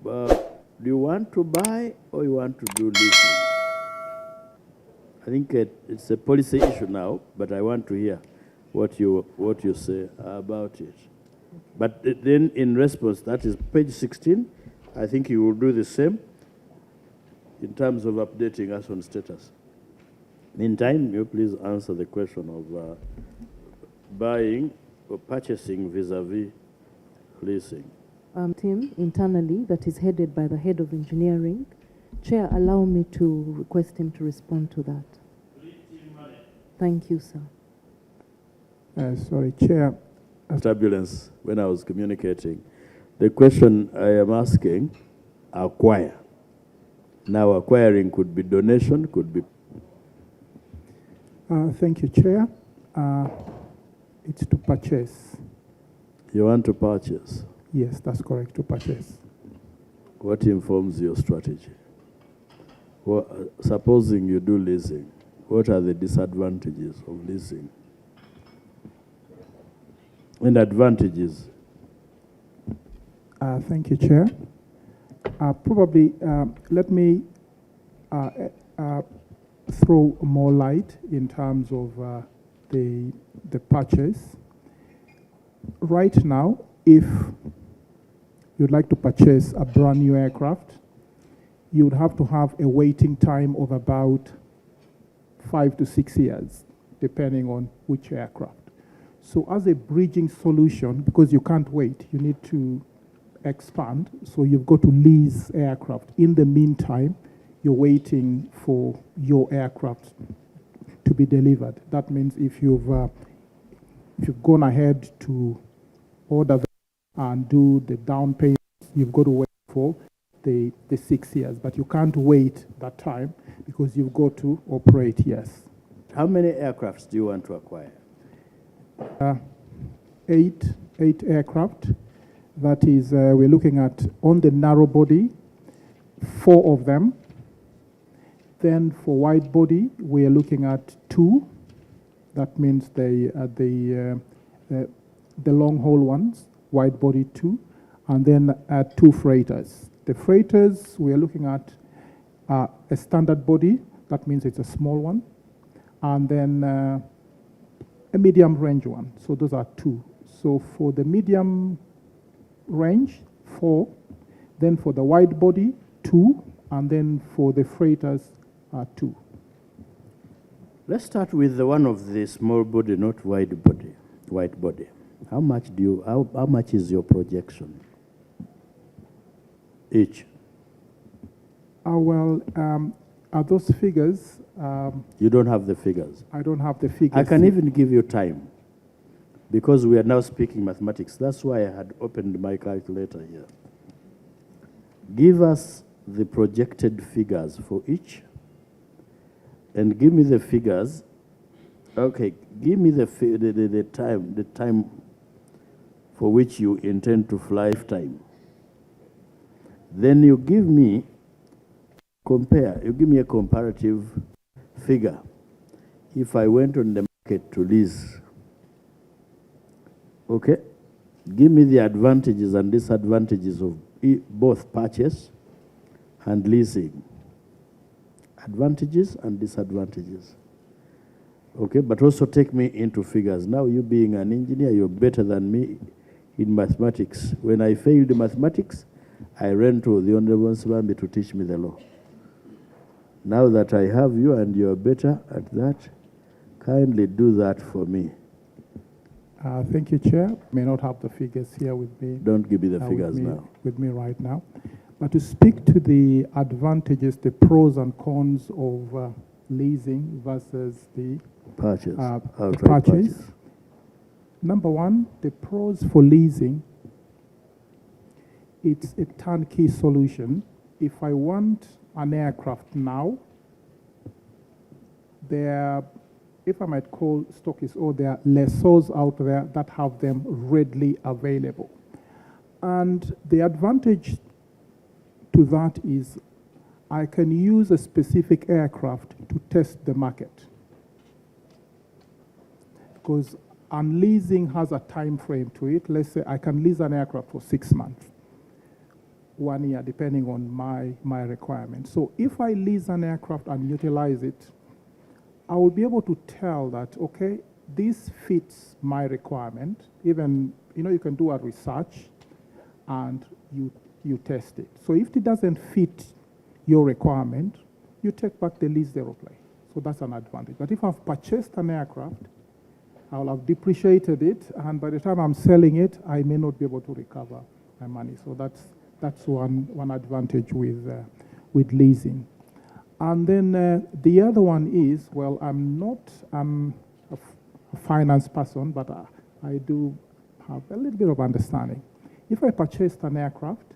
do you want to buy or you want to do leasing? I think it's a policy issue now, but I want to hear what you say about it. But then in response, that is page 16, I think you will do the same in terms of updating us on status. Meantime, you please answer the question of buying or purchasing vis-a-vis leasing. Team internally that is headed by the head of engineering. Chair, allow me to request him to respond to that. Thank you, sir. Sorry, Chair. Turbulence when I was communicating. The question I am asking, acquire. Now acquiring could be donation, could be... Thank you, Chair. It's to purchase. You want to purchase? Yes, that's correct, to purchase. What informs your strategy? Well, supposing you do leasing, what are the disadvantages of leasing? And advantages? Thank you, Chair. Probably, let me throw more light in terms of the purchase. Right now, if you'd like to purchase a brand new aircraft, you would have to have a waiting time of about 5 to 6 years, depending on which aircraft. So as a bridging solution, because you can't wait, you need to expand, so you've got to lease aircraft. In the meantime, you're waiting for your aircraft to be delivered. That means if you've gone ahead to order them and do the down payment, you've got to wait for the 6 years. But you can't wait that time because you've got to operate, yes. How many aircrafts do you want to acquire? 8 aircraft. That is, we're looking at on the narrow body, 4 of them. Then for wide body, we are looking at 2. That means the long haul ones, wide body 2, and then 2 freighters. The freighters, we are looking at a standard body. That means it's a small one, and then a medium range one. So those are 2. So for the medium range, 4. Then for the wide body, 2. And then for the freighters, 2. Let's start with the one of the small body, not wide body. Wide body. How much is your projection each? Well, are those figures? You don't have the figures. I don't have the figures. I can even give you time, because we are now speaking mathematics. That's why I had opened my calculator here. Give us the projected figures for each, and give me the figures. Okay, give me the time for which you intend to fly time. Then you give me a comparative figure. If I went on the market to lease, okay, give me the advantages and disadvantages of both purchase and leasing. Advantages and disadvantages. Okay, but also take me into figures. Now, you being an engineer, you're better than me in mathematics. When I failed mathematics, I ran to the Honorable Nsibambi to teach me the law. Now that I have you and you're better at that, kindly do that for me. Thank you, Chair. May not have the figures here with me. Don't give me the figures now. With me right now. But to speak to the advantages, the pros and cons of leasing versus the purchase. The purchase. Number one, the pros for leasing, it's a turnkey solution. If I want an aircraft now, if I might call stockists, or there are lessors out there that have them readily available. And the advantage to that is I can use a specific aircraft to test the market. Because leasing has a time frame to it. Let's say I can lease an aircraft for 6 months. 1 year, depending on my requirement. So if I lease an aircraft and utilize it, I will be able to tell that, okay, this fits my requirement. Even, you can do a research and you test it. So if it doesn't fit your requirement, you take back the leased aeroplane. So that's an advantage. But if I've purchased an aircraft, I'll have depreciated it, and by the time I'm selling it, I may not be able to recover my money. So that's one advantage with leasing. And then the other one is, well, I'm a finance person, but I do have a little bit of understanding. If I purchased an aircraft,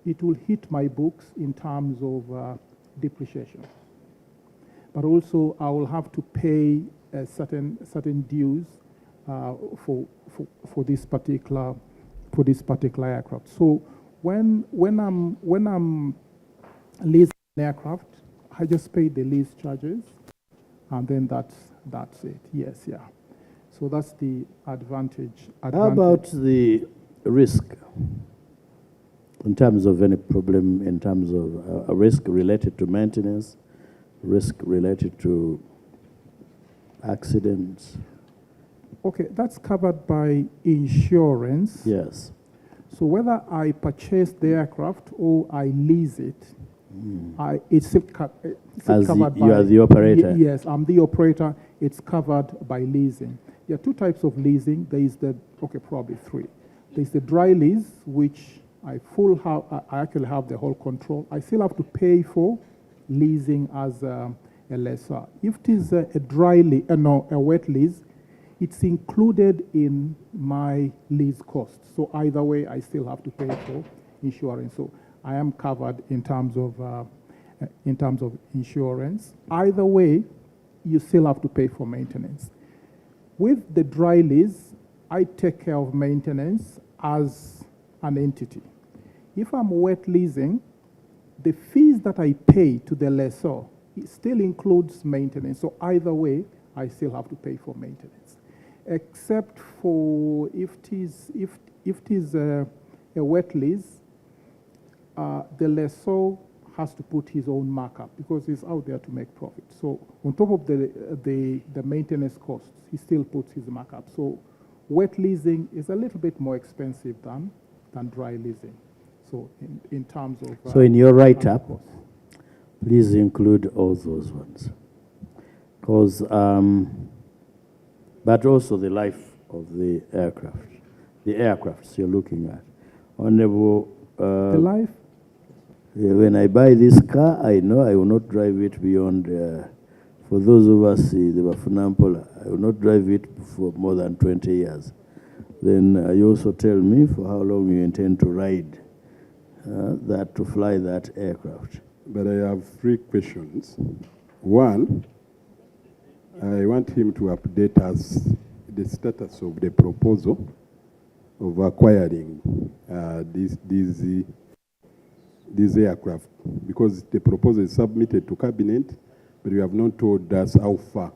it will hit my books in terms of depreciation. But also, I will have to pay certain dues for this particular aircraft. So when I'm leasing an aircraft, I just pay the lease charges, and then that's it. Yes, yeah. So that's the advantage. How about the risk? In terms of any problem, in terms of a risk related to maintenance, risk related to accidents? Okay, that's covered by insurance. Yes. So whether I purchase the aircraft or I lease it, it's still covered by... You are the operator? Yes, I'm the operator. It's covered by leasing. There are two types of leasing. There is probably three. There's the dry lease, which I actually have the whole control. I still have to pay for leasing as a lessor. If it is a wet lease, it's included in my lease cost. So either way, I still have to pay for insurance. So I am covered in terms of insurance. Either way, you still have to pay for maintenance. With the dry lease, I take care of maintenance as an entity. If I'm wet leasing, the fees that I pay to the lessor, it still includes maintenance. So either way, I still have to pay for maintenance. Except for if it is a wet lease, the lessor has to put his own markup because he's out there to make profit. So on top of the maintenance costs, he still puts his markup. So wet leasing is a little bit more expensive than dry leasing. So in terms of... so in your write-up, please include all those ones. Because, but also the life of the aircrafts you're looking at. Honorable... the life? When I buy this car, I know I will not drive it beyond... for those of us, the Bafunampola, I will not drive it for more than 20 years. Then you also tell me for how long you intend to ride to fly that aircraft. But I have three questions. One, I want him to update us the status of the proposal of acquiring these aircraft, because the proposal is submitted to cabinet, but you have not told us how far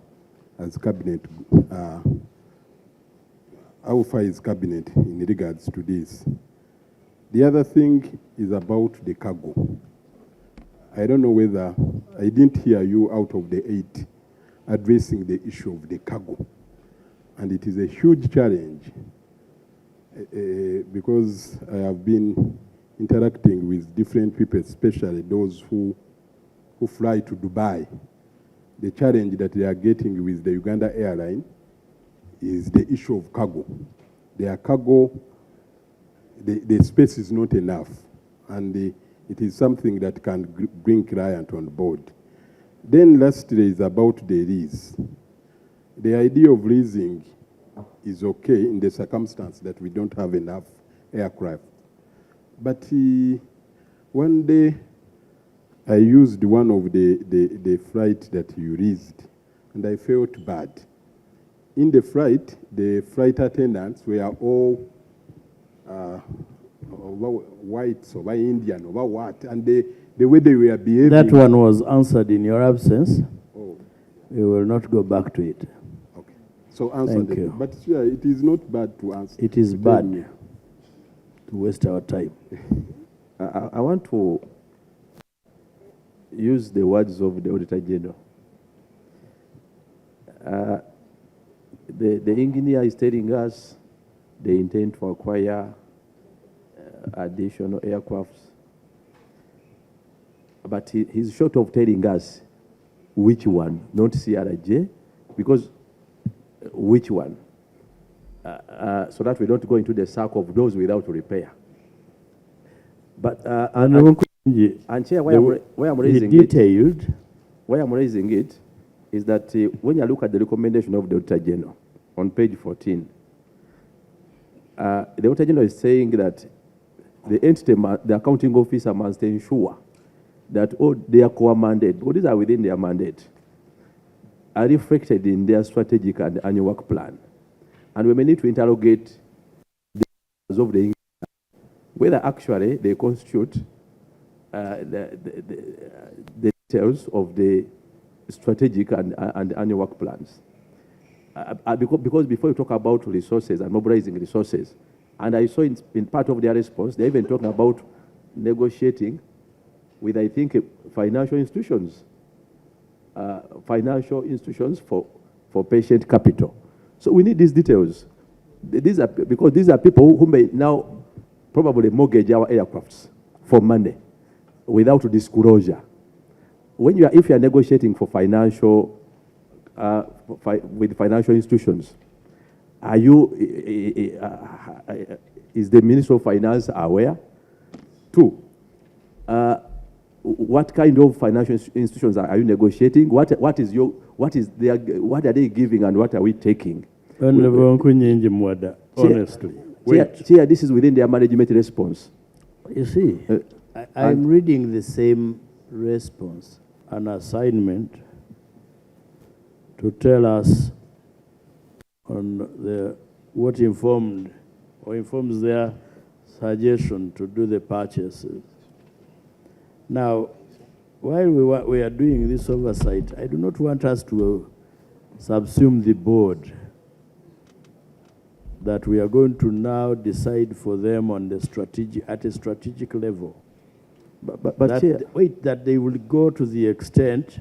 as cabinet, how far is cabinet in regards to this. The other thing is about the cargo. I don't know whether, I didn't hear you out of the 8 addressing the issue of the cargo. And it is a huge challenge because I have been interacting with different people, especially those who fly to Dubai. The challenge that they are getting with the Uganda Airlines is the issue of cargo. Their cargo, the space is not enough, and it is something that can bring client on board. Then lastly is about the lease. The idea of leasing is okay in the circumstance that we don't have enough aircraft. But one day I used one of the flight that you leased, and I felt bad. In the flight, the flight attendants were all whites, or Indian, or what, and the way they were behaving. That one was answered in your absence. Oh. We will not go back to it. Okay. So answer Thank you. But yeah, it is not bad to answer. It is bad to waste our time. I want to use the words of the Auditor General. The engineer is telling us they intend to acquire additional aircrafts, but he's short of telling us which one, not CRJ, because which one, so that we don't go into the circle of those without repair. But and Chair, why I'm raising detailed. Why I'm raising it is that when you look at the recommendation of the Auditor General on page 14, the Auditor General is saying that the entity, the accounting officer must ensure that all their core mandate, what is within their mandate, are reflected in their strategic and annual work plan. And we may need to interrogate the of the whether actually they constitute the details of the strategic and annual work plans. Because before you talk about resources and mobilizing resources, and I saw in part of their response, they're even talking about negotiating with, I think, financial institutions for patient capital. So we need these details. Because these are people who may now probably mortgage our aircrafts for money without disclosure. If you are negotiating for financial, with financial institutions, are you, is the Minister of Finance aware? Two, what kind of financial institutions are you negotiating? What are they giving and what are we taking? Honestly. Chair, this is within their management response. You see, I'm reading the same response, an assignment to tell us on what informed or informs their suggestion to do the purchases. Now, while we are doing this oversight, I do not want us to subsume the board that we are going to now decide for them on the at a strategic level. But Chair, that they will go to the extent